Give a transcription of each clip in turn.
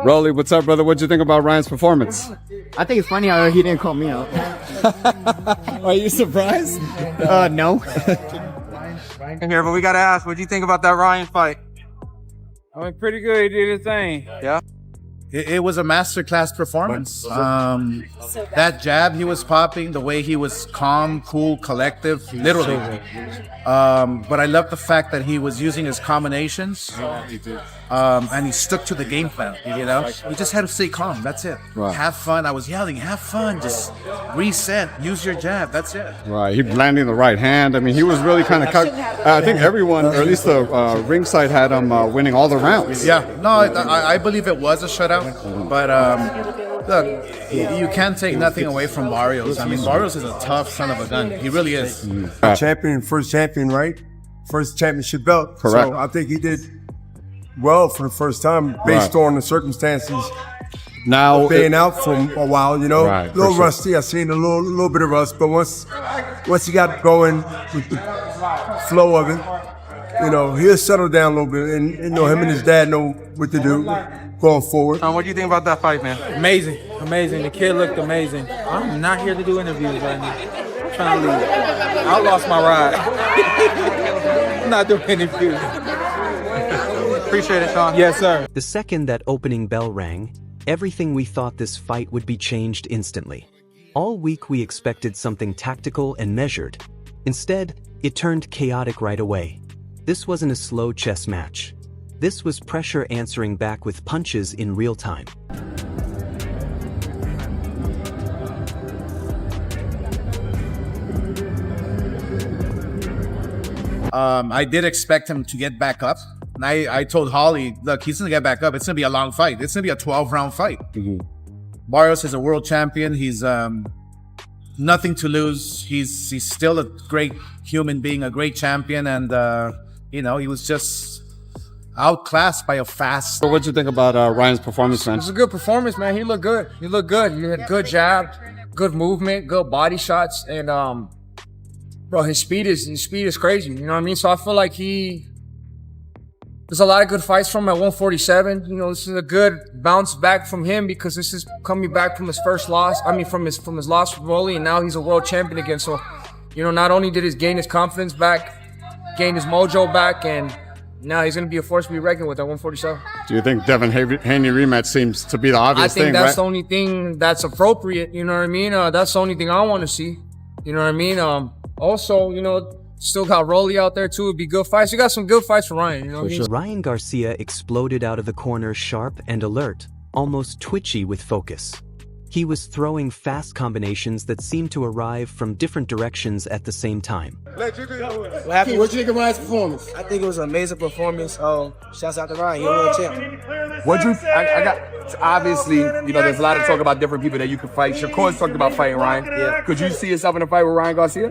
Rolly, what's up, brother? What'd you think about Ryan's performance? I think it's funny how he didn't call me out. Are you surprised? No. In here, but we gotta ask, what do you think about that Ryan fight? I mean, pretty good. He did his thing. Yeah. It was a masterclass performance. That jab he was popping, the way he was calm, cool, collective, literally. But I love the fact that he was using his combinations, and he stuck to the game plan. You know, he just had to stay calm. That's it. Right. Have fun. I was yelling, have fun. Just reset. Use your jab. That's it. Right, he landing the right hand. I mean, he was really kind of. I think everyone, or at least the ringside, had him winning all the rounds. Yeah. No, I believe it was a shutout. But look, you can't take nothing away from Barrios. I mean, Barrios is a tough son of a gun. He really is. Champion, first champion, right? First championship belt. Correct. So I think he did well for the first time based on the circumstances. Now Being out for a while, you know, Right, a little for sure. rusty. I seen a little bit of rust, but once he got going with the flow of it, you know, he'll settle down a little bit, and you know, him and his dad know what to do going forward. What do you think about that fight, man? Amazing. Amazing. The kid looked amazing. I'm not here to do interviews right now. I'm trying to leave. I lost my ride. I'm not doing interviews. Appreciate it, Sean. Yes, sir. The second that opening bell rang, everything we thought this fight would be changed instantly. All week we expected something tactical and measured. Instead, it turned chaotic right away. This wasn't a slow chess match. This was pressure answering back with punches in real time. I did expect him to get back up. And I told Holly, look, he's going to get back up. It's going to be a long fight. It's going to be a 12-round fight. Barrios is a world champion. He's nothing to lose. He's still a great human being, a great champion. And, you know, he was just outclassed by a fast. So what'd you think about Ryan's performance, man? It was a good performance, man. He looked good. He looked good. He had good jab, good movement, good body shots, and bro, his speed is crazy. You know what I mean? So I feel like there's a lot of good fights from him at 147. You know, this is a good bounce back from him because this is coming back from his first loss. I mean, from his loss with Rolly, and now he's a world champion again. So, you know, not only did he gain his confidence back, gain his mojo back, and now he's going to be a force to be reckoned with at 147. Do you think Devin Haney rematch seems to be the obvious thing, I think that's right? the only thing that's appropriate. You know what I mean? That's the only thing I want to see. You know what I mean? Also, you know, still got Rolly out there too. It'd be good fights. You got some good fights for Ryan. You know what I mean? Ryan Garcia exploded out of the corner sharp and alert, almost twitchy with focus. He was throwing fast combinations that seemed to arrive from different directions at the same time. What you think of Ryan's performance? I think it was an amazing performance. Shouts out to Ryan. You're a world champ. I got obviously, you know, there's a lot of talk about different people that you can fight. Shakur's talked about fighting Ryan. Yeah. Could you see yourself in a fight with Ryan Garcia?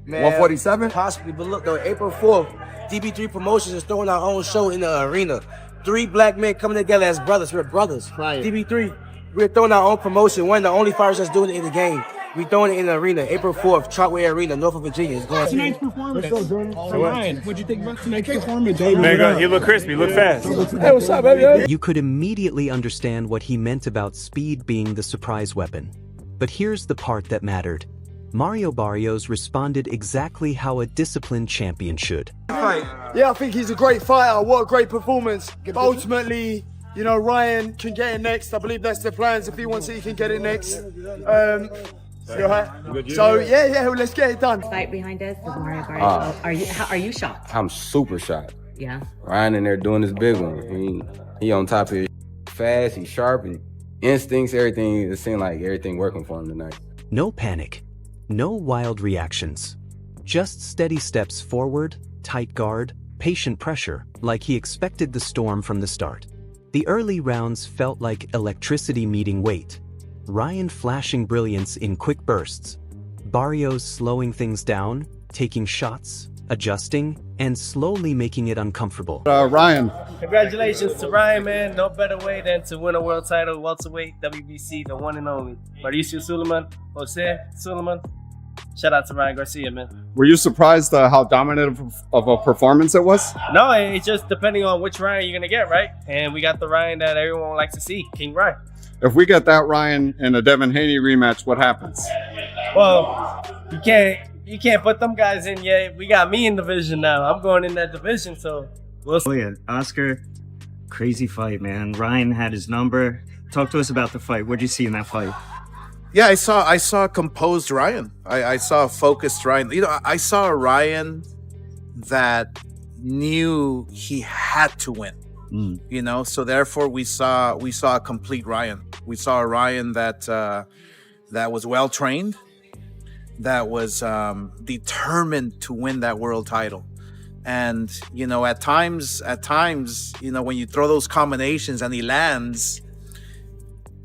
Man, 147? Possibly, but look though, April 4th, DB3 Promotions is throwing our own show in the arena. 3 black men coming together as brothers. We're brothers. Right. DB3, we're throwing our own promotion. One of the only fighters that's doing it in the game. We throwing it in the arena, April 4th, Chartway Arena, Norfolk, Virginia. It's going Tonight's performance. Ryan, what'd you think about tonight's performance? Man, he looked crispy, looked fast. Hey, what's up, baby? You could immediately understand what he meant about speed being the surprise weapon. But here's the part that mattered. Mario Barrios responded exactly how a disciplined champion should. Yeah, I think he's a great fighter. What a great performance. But ultimately, you know, Ryan can get it next. I believe that's the plans. If he wants it, he can get it next. So yeah, let's get it done. Fight behind us is Mario Barrios. Are you shocked? I'm super shocked. Yeah. Ryan in there doing his big one. He on top of his fast, he's sharp, and instincts, everything. It seemed like everything working for him tonight. No panic. No wild reactions. Just steady steps forward, tight guard, patient pressure, like he expected the storm from the start. The early rounds felt like electricity meeting weight. Ryan flashing brilliance in quick bursts. Barrios slowing things down, taking shots, adjusting, and slowly making it uncomfortable. Ryan. Congratulations to Ryan, man. No better way than to win a world title, welterweight, WBC, the one and only. Mauricio Suleiman, Jose Suleiman. Shout out to Ryan Garcia, man. Were you surprised how dominant of a performance it was? No, it's just depending on which Ryan you're going to get, right? And we got the Ryan that everyone likes to see, King Ryan. If we get that Ryan in a Devin Haney rematch, what happens? Well, you can't put them guys in yet. We got me in division now. I'm going in that division, so we'll see. Oh yeah, Oscar, crazy fight, man. Ryan had his number. Talk to us about the fight. What'd you see in that fight? Yeah, I saw a composed Ryan. I saw a focused Ryan. You know, I saw a Ryan that knew he had to win. You know, so therefore we saw a complete Ryan. We saw a Ryan that was well trained, that was determined to win that world title. And you know, at times, you know, when you throw those combinations and he lands,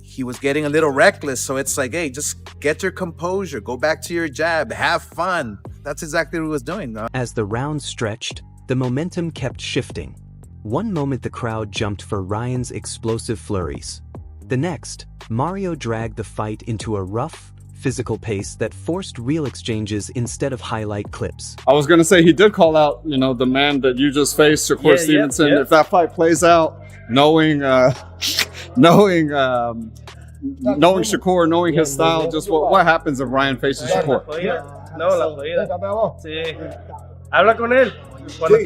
he was getting a little reckless. So it's like, hey, just get your composure, go back to your jab, have fun. That's exactly what he was doing. As the round stretched, the momentum kept shifting. One moment the crowd jumped for Ryan's explosive flurries. The next, Mario dragged the fight into a rough, physical pace that forced real exchanges instead of highlight clips. I was going to say he did call out, you know, the man that you just faced, Shakur Stevenson. If that fight plays out, knowing Shakur, knowing his style, just what happens if Ryan faces Shakur? No, la jodida. Sí. Habla con él. Cuando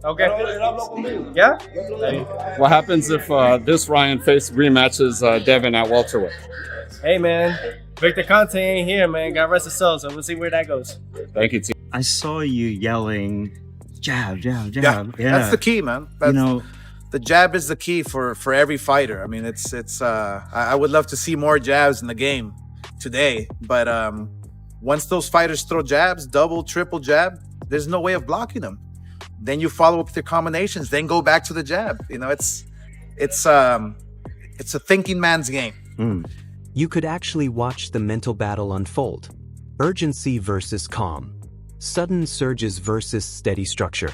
Okay. Yeah? What happens if this Ryan rematches Devin at welterweight? Hey, man. Victor Conte ain't here, man. Got rest his soul, so we'll see where that goes. Thank you, team. I saw you yelling, jab, jab, Yeah, jab. that's the key, man. You know, the jab is the key for every fighter. I mean, it's I would love to see more jabs in the game today, but once those fighters throw jabs, double, triple jab, there's no way of blocking them. Then you follow up with your combinations, then go back to the jab. You know, it's a thinking man's game. You could actually watch the mental battle unfold. Urgency versus calm. Sudden surges versus steady structure.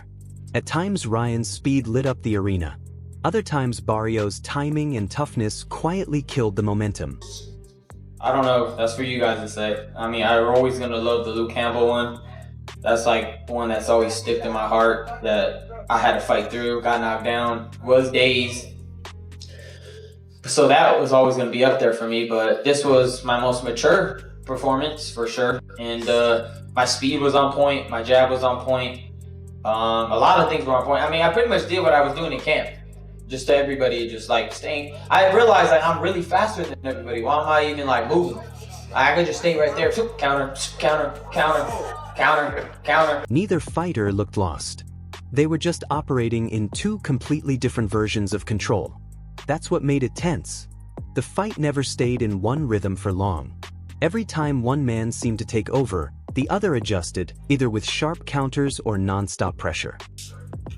At times, Ryan's speed lit up the arena. Other times, Barrios' timing and toughness quietly killed the momentum. I don't know. That's for you guys to say. I mean, I'm always going to love the Luke Campbell one. That's like one that's always sticked in my heart that I had to fight through, got knocked down, was dazed. So that was always going to be up there for me, but this was my most mature performance for sure. And my speed was on point, my jab was on point. A lot of things were on point. I mean, I pretty much did what I was doing in camp. Just to everybody, just like staying. I realized like I'm really faster than everybody. Why am I even like moving? I could just stay right there. Counter, counter, counter, counter, counter. Neither fighter looked lost. They were just operating in two completely different versions of control. That's what made it tense. The fight never stayed in one rhythm for long. Every time one man seemed to take over, the other adjusted, either with sharp counters or non-stop pressure.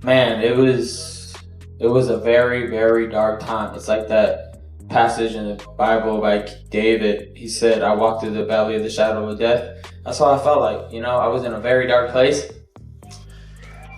Man, it was a very, very dark time. It's like that passage in the Bible by David. He said, I walked through the valley of the shadow of death. That's what I felt like. You know, I was in a very dark place.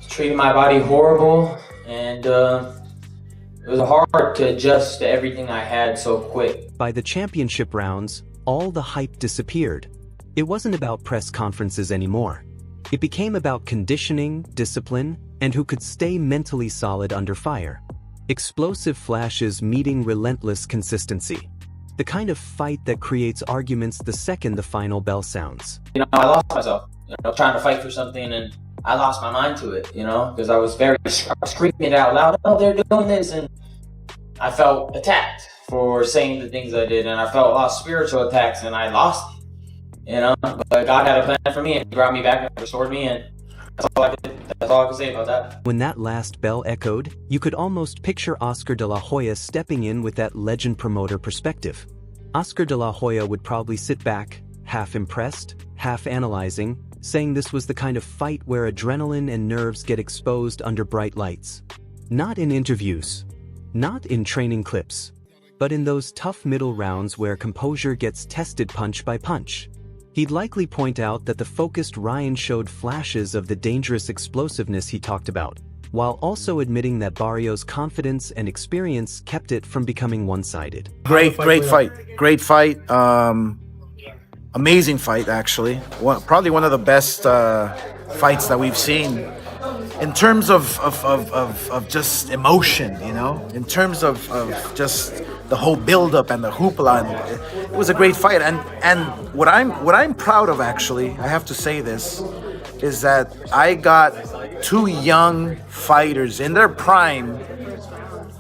Treating my body horrible. And it was hard to adjust to everything I had so quick. By the championship rounds, all the hype disappeared. It wasn't about press conferences anymore. It became about conditioning, discipline, and who could stay mentally solid under fire. Explosive flashes meeting relentless consistency. The kind of fight that creates arguments the second the final bell sounds. You know, I lost myself. You know, trying to fight for something, and I lost my mind to it, you know, because I was screaming out loud, oh, they're doing this, and I felt attacked for saying the things I did, and I felt a lot of spiritual attacks, and I lost it, you know, but God had a plan for me, and He brought me back and restored me, and that's all I did. That's all I can say about that. When that last bell echoed, you could almost picture Oscar de la Hoya stepping in with that legend promoter perspective. Oscar de la Hoya would probably sit back, half impressed, half analyzing, saying this was the kind of fight where adrenaline and nerves get exposed under bright lights. Not in interviews, not in training clips, but in those tough middle rounds where composure gets tested punch by punch. He'd likely point out that the focused Ryan showed flashes of the dangerous explosiveness he talked about, while also admitting that Barrios' confidence and experience kept it from becoming one-sided. Great fight. Amazing fight, actually. Probably one of the best fights that we've seen in terms of just emotion, you know, in terms of just the whole build-up and the hoopla. And it was a great fight. And what I'm proud of, actually, I have to say this, is that I got two young fighters in their prime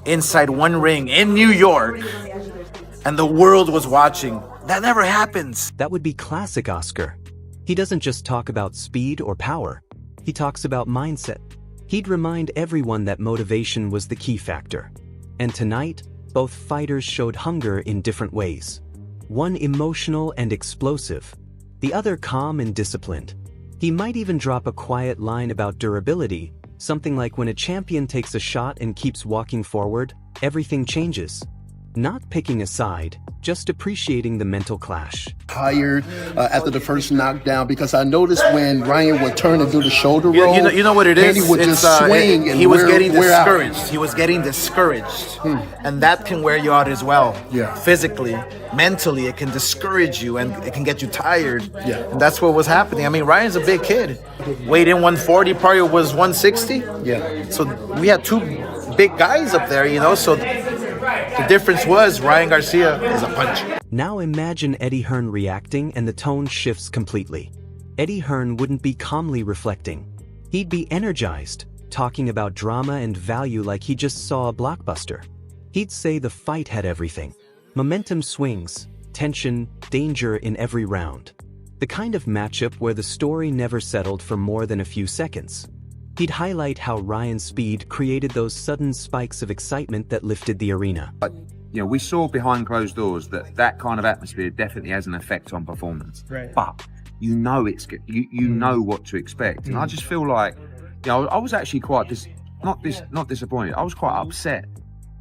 inside one ring in New York, and the world was watching. That never happens. That would be classic Oscar. He doesn't just talk about speed or power. He talks about mindset. He'd remind everyone that motivation was the key factor. And tonight, both fighters showed hunger in different ways. One emotional and explosive, the other calm and disciplined. He might even drop a quiet line about durability, something like when a champion takes a shot and keeps walking forward, everything changes. Not picking a side, just appreciating the mental clash. Tired after the first knockdown, because I noticed when Ryan would turn and do the shoulder roll, you know what it is? He would just swing and he was getting discouraged. He was getting discouraged, and that can wear you out as well. Yeah. Physically, mentally, it can discourage you and it can get you tired. Yeah. And that's what was happening. I mean, Ryan's a big kid. Weighed in 140, Mario was 160. Yeah. So we had two big guys up there, you know. So the difference was Ryan Garcia is a puncher. Now imagine Eddie Hearn reacting and the tone shifts completely. Eddie Hearn wouldn't be calmly reflecting. He'd be energized, talking about drama and value like he just saw a blockbuster. He'd say the fight had everything. Momentum swings, tension, danger in every round. The kind of matchup where the story never settled for more than a few seconds. He'd highlight how Ryan's speed created those sudden spikes of excitement that lifted the arena. But, you know, we saw behind closed doors that kind of atmosphere definitely has an effect on performance. Right. But you know you know what to expect, and I just feel like, you know, I was actually quite not disappointed. I was quite upset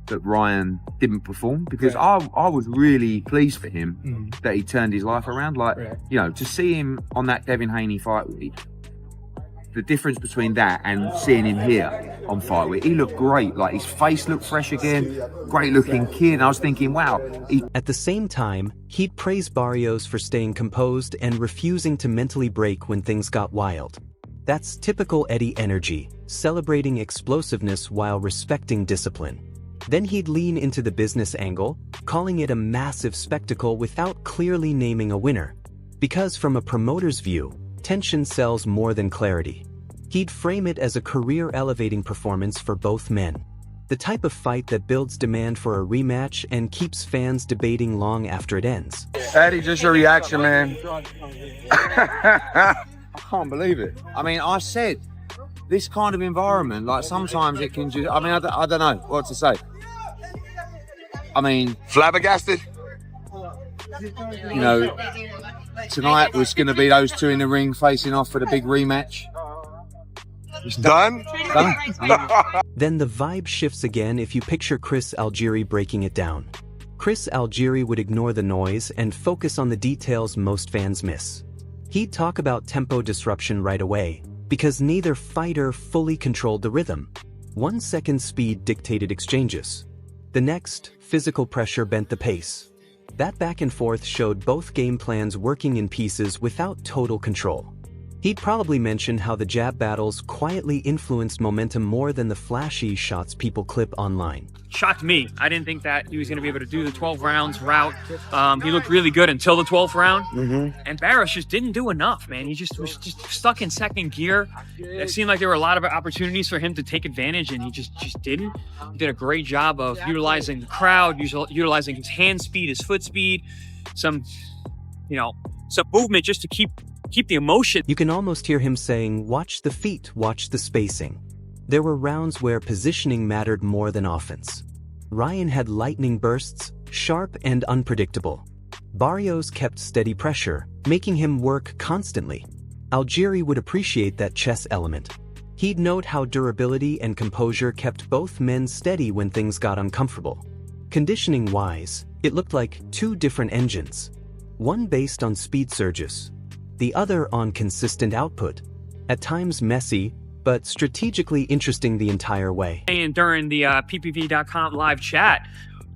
that Ryan didn't perform, because I was really pleased for him that he turned his life around. Like, you know, to see him on that Devin Haney fight week, the difference between that and seeing him here on fight week, he looked great. Like, his face looked fresh again, great looking kid. And I was thinking, wow. At the same time, he'd praise Barrios for staying composed and refusing to mentally break when things got wild. That's typical Eddie energy, celebrating explosiveness while respecting discipline. Then he'd lean into the business angle, calling it a massive spectacle without clearly naming a winner. Because from a promoter's view, tension sells more than clarity. He'd frame it as a career-elevating performance for both men. The type of fight that builds demand for a rematch and keeps fans debating long after it ends. Eddie, just your reaction, man. I can't believe it. I mean, I said, this kind of environment, like, sometimes it can just, I mean, I don't know what to say. I mean, flabbergasted. You know, tonight was going to be those two in the ring facing off for the big rematch. It's done? Then the vibe shifts again if you picture Chris Algieri breaking it down. Chris Algieri would ignore the noise and focus on the details most fans miss. He'd talk about tempo disruption right away, because neither fighter fully controlled the rhythm. 1 second speed dictated exchanges. The next, physical pressure bent the pace. That back and forth showed both game plans working in pieces without total control. He'd probably mention how the jab battles quietly influenced momentum more than the flashy shots people clip online. Shocked me. I didn't think that he was going to be able to do the 12 rounds route. He looked really good until the 12th round. And Barrios just didn't do enough, man. He just was stuck in second gear. It seemed like there were a lot of opportunities for him to take advantage, and he just didn't. He did a great job of utilizing the crowd, utilizing his hand speed, his foot speed, some movement just to keep the emotion. You can almost hear him saying, watch the feet, watch the spacing. There were rounds where positioning mattered more than offense. Ryan had lightning bursts, sharp and unpredictable. Barrios kept steady pressure, making him work constantly. Algieri would appreciate that chess element. He'd note how durability and composure kept both men steady when things got uncomfortable. Conditioning-wise, it looked like two different engines. One based on speed surges, the other on consistent output, at times messy, but strategically interesting the entire way. And during the PPV.com live chat,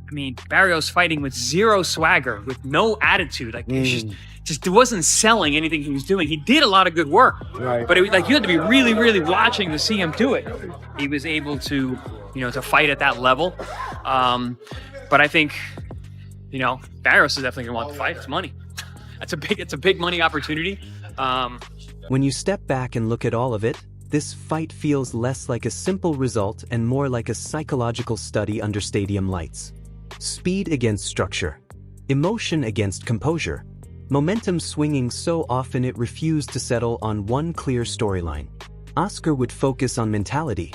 I mean, Barrios fighting with zero swagger, with no attitude. Like, it's just wasn't selling anything he was doing. He did a lot of good work, but it was like you had to be really, really watching to see him do it. He was able to, to fight at that level. But I think, Barrios is definitely gonna want the fight. It's money. It's a big money opportunity. When you step back and look at all of it, this fight feels less like a simple result and more like a psychological study under stadium lights. Speed against structure, emotion against composure, momentum swinging so often it refused to settle on one clear storyline. Oscar would focus on mentality,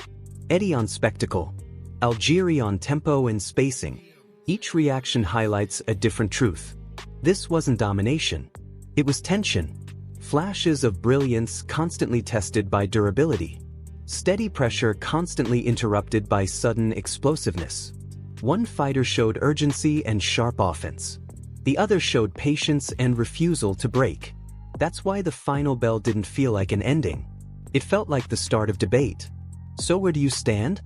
Eddie on spectacle, Algieri on tempo and spacing. Each reaction highlights a different truth. This wasn't domination, it was tension. Flashes of brilliance constantly tested by durability. Steady pressure constantly interrupted by sudden explosiveness. One fighter showed urgency and sharp offense. The other showed patience and refusal to break. That's why the final bell didn't feel like an ending. It felt like the start of debate. So where do you stand?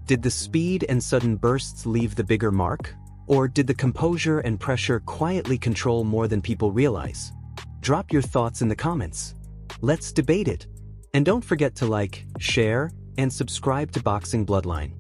Did the speed and sudden bursts leave the bigger mark? Or did the composure and pressure quietly control more than people realize? Drop your thoughts in the comments. Let's debate it. And don't forget to like, share, and subscribe to Boxing Bloodline.